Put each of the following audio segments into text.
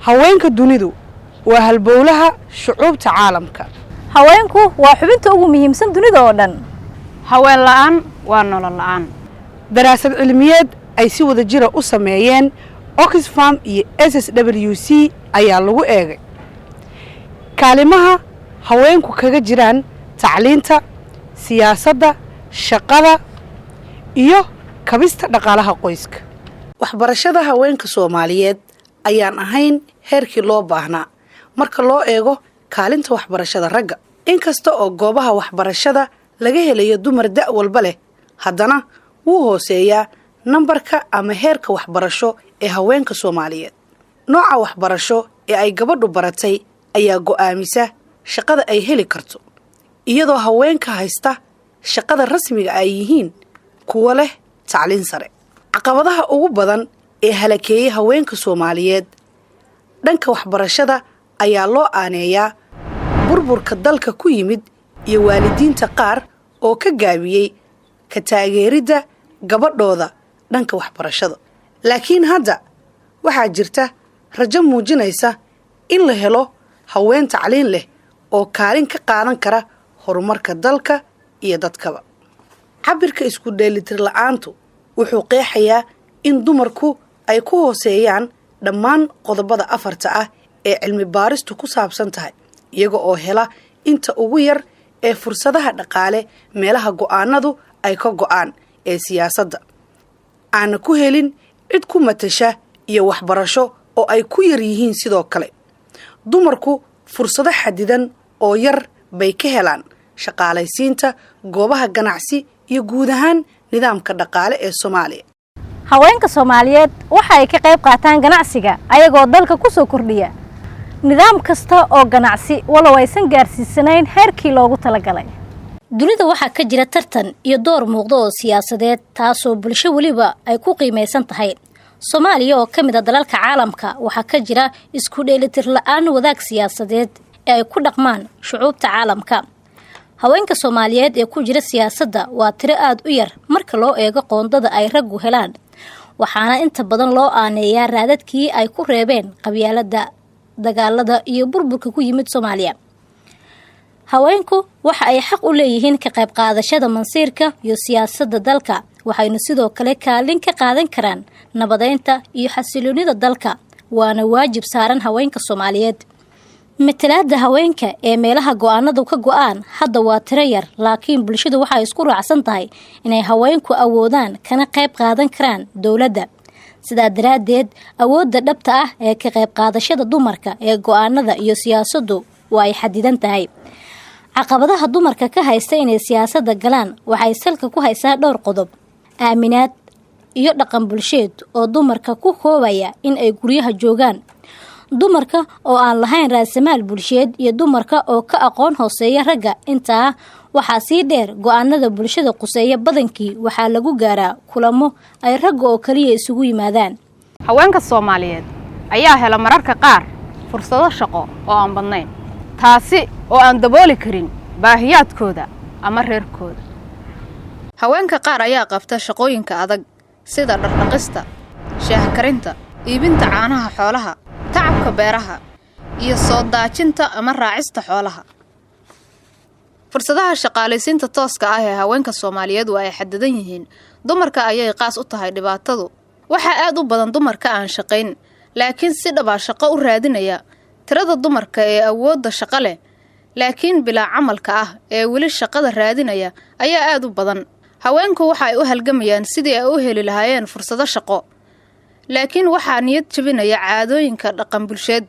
haweenka dunidu waa halbowlaha shucuubta caalamka. haweenku waa xubinta ugu muhiimsan dunida oo dhan. haween la'aan waa nolol la'aan. daraasad cilmiyeed ay si wada jira u sameeyeen Oxfam iyo SSWC ayaa lagu eegay kaalimaha haweenku kaga jiraan tacliinta, siyaasadda, shaqada iyo kabista dhaqaalaha qoyska. waxbarashada haweenka Soomaaliyeed ayaan ahayn heerkii loo baahnaa marka loo eego kaalinta waxbarashada ragga. inkasta oo goobaha waxbarashada laga helayo dumar da' walba leh, haddana wuu hooseeyaa nambarka ama heerka waxbarasho ee haweenka Soomaaliyeed. nooca waxbarasho ee ay gabadhu baratay ayaa go'aamisa shaqada ay heli karto, iyadoo haweenka haysta shaqada rasmiga ay yihiin kuwa leh tacliin sare. caqabadaha ugu badan ee halakeeyay haweenka Soomaaliyeed dhanka waxbarashada ayaa loo aaneeyaa burburka dalka ku yimid iyo waalidiinta qaar oo ka gaabiyey ka taageeridda gabadhooda dhanka waxbarashada. laakiin hadda waxaa jirta rajo muujinaysa in la helo haween tacliin leh oo kaalin ka qaadan kara horumarka dalka iyo dadkaba. cabirka isku dheelitir la'aantu wuxuu qeexayaa in dumarku ay ku hooseeyaan dhammaan qodobada afarta ah ee cilmi baaristu ku saabsan tahay, iyaga oo hela inta ugu yar ee fursadaha dhaqaale meelaha go'aanadu ay ka go'aan ee siyaasadda, aana ku helin cid ku matasha iyo waxbarasho oo ay ku yar yihiin. sidoo kale dumarku fursado xadidan oo yar bay ka helaan shaqaalaysiinta, goobaha ganacsi iyo guud ahaan nidaamka dhaqaale ee Soomaaliya. haweenka Soomaaliyeed waxa ay ka qayb qaataan ganacsiga ayagoo dalka ku soo kordhiya nidaam kasta oo ganacsi walow aysan gaarsiisanayn heerkii loogu talagalay. dunida waxaa ka jira tartan iyo door muuqda oo siyaasadeed, taasoo bulsho waliba ay ku qiimaysan tahay. Soomaaliya oo ka mid ah dalalka caalamka waxaa ka jira isku dheelitir la'aan wadaag siyaasadeed ee ay ku dhaqmaan shucuubta caalamka. haweenka Soomaaliyeed ee ku jira siyaasadda waa tiro aad u yar marka loo eego qoondada ay raggu helaan, waxaana inta badan loo aaneeyaa raadadkii ay ku reebeen qabyaaladda, dagaalada iyo burburka ku yimid Soomaaliya. haweenku waxa ay xaq u leeyihiin ka qayb qaadashada mansiirka iyo siyaasadda dalka, waxayna sidoo kale kaalin ka qaadan karaan nabadeynta iyo xasiloonida dalka, waana waajib saaran haweenka Soomaaliyeed. matalaadda haweenka ee meelaha go'aanadu ka go'aan hadda waa tiro yar, laakiin bulshadu waxay isku raacsan tahay inay haweenku awoodaan kana qayb qaadan karaan dowladda. sidaa daraaddeed awoodda dhabta ah ee ka qayb qaadashada dumarka ee go'aanada iyo siyaasaddu waa ay xadidan tahay. caqabadaha dumarka ka haysta inay siyaasadda galaan waxay salka ku haysaa dhowr qodob: aaminaad iyo dhaqan bulsheed oo dumarka ku koobaya in ay guryaha joogaan, dumarka oo aan lahayn raasamaal bulsheed, iyo dumarka oo ka aqoon hooseeya ragga. intaa waxaa sii dheer go'aanada bulshada quseeya badankii waxaa lagu gaaraa kulamo ay ragga oo kaliya isugu yimaadaan. haweenka Soomaaliyeed ayaa hela mararka qaar fursado shaqo oo aan badnayn, taasi oo aan dabooli karin baahiyaadkooda ama reerkooda. haweenka qaar ayaa qabta shaqooyinka adag sida dhaqdhaqista, shaah karinta, iibinta caanaha xoolaha, tacabka beeraha iyo soo daajinta ama raacista xoolaha. fursadaha shaqaalaysiinta tooska ah ee haweenka Soomaaliyeed waa ay xadidan yihiin. dumarka ayay qaas u tahay dhibaatadu. waxaa aad u badan dumarka aan shaqayn laakiin si dhab ah shaqo u raadinaya. tirada dumarka ee awoodda shaqo leh laakiin bilaa camalka ah ee weli shaqada raadinaya ayaa aad u badan. haweenku waxa ay u halgamayaan sidii ay u heli lahaayeen fursado shaqo, laakiin waxaa niyad jabinaya caadooyinka dhaqan bulsheed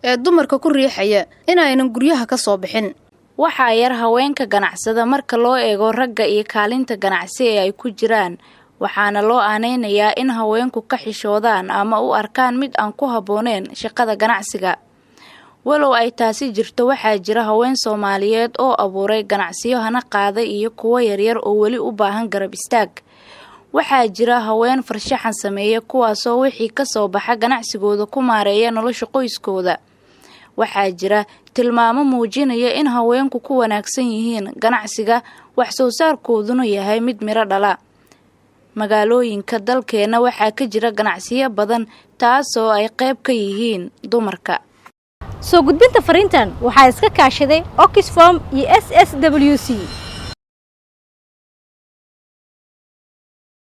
ee dumarka ku riixaya inaynan guryaha ka soo bixin. waxaa yar haweenka ganacsada marka loo eego ragga iyo kaalinta ganacsi ee ay ku jiraan, waxaana loo aaneynayaa in haweenku ka xishoodaan ama u arkaan mid aan ku habbooneen shaqada ganacsiga. walow ay taasi jirto, waxaa jira haween Soomaaliyeed oo abuuray ganacsiyo hana qaaday iyo kuwo yaryar oo weli u baahan garab istaag. waxaa jira haween farshaxan sameeya kuwaasoo wixii ka soo baxa ganacsigooda ku maareeya nolosha qoyskooda. waxaa jira tilmaamo muujinaya in haweenku ku wanaagsan yihiin ganacsiga, wax soo saarkooduna yahay mid miro dhala. magaalooyinka dalkeena waxaa ka jira ganacsiyo badan taasoo ay qayb ka yihiin dumarka. soo gudbinta fariintan waxaa iska kaashaday Oxfam iyo SSWC.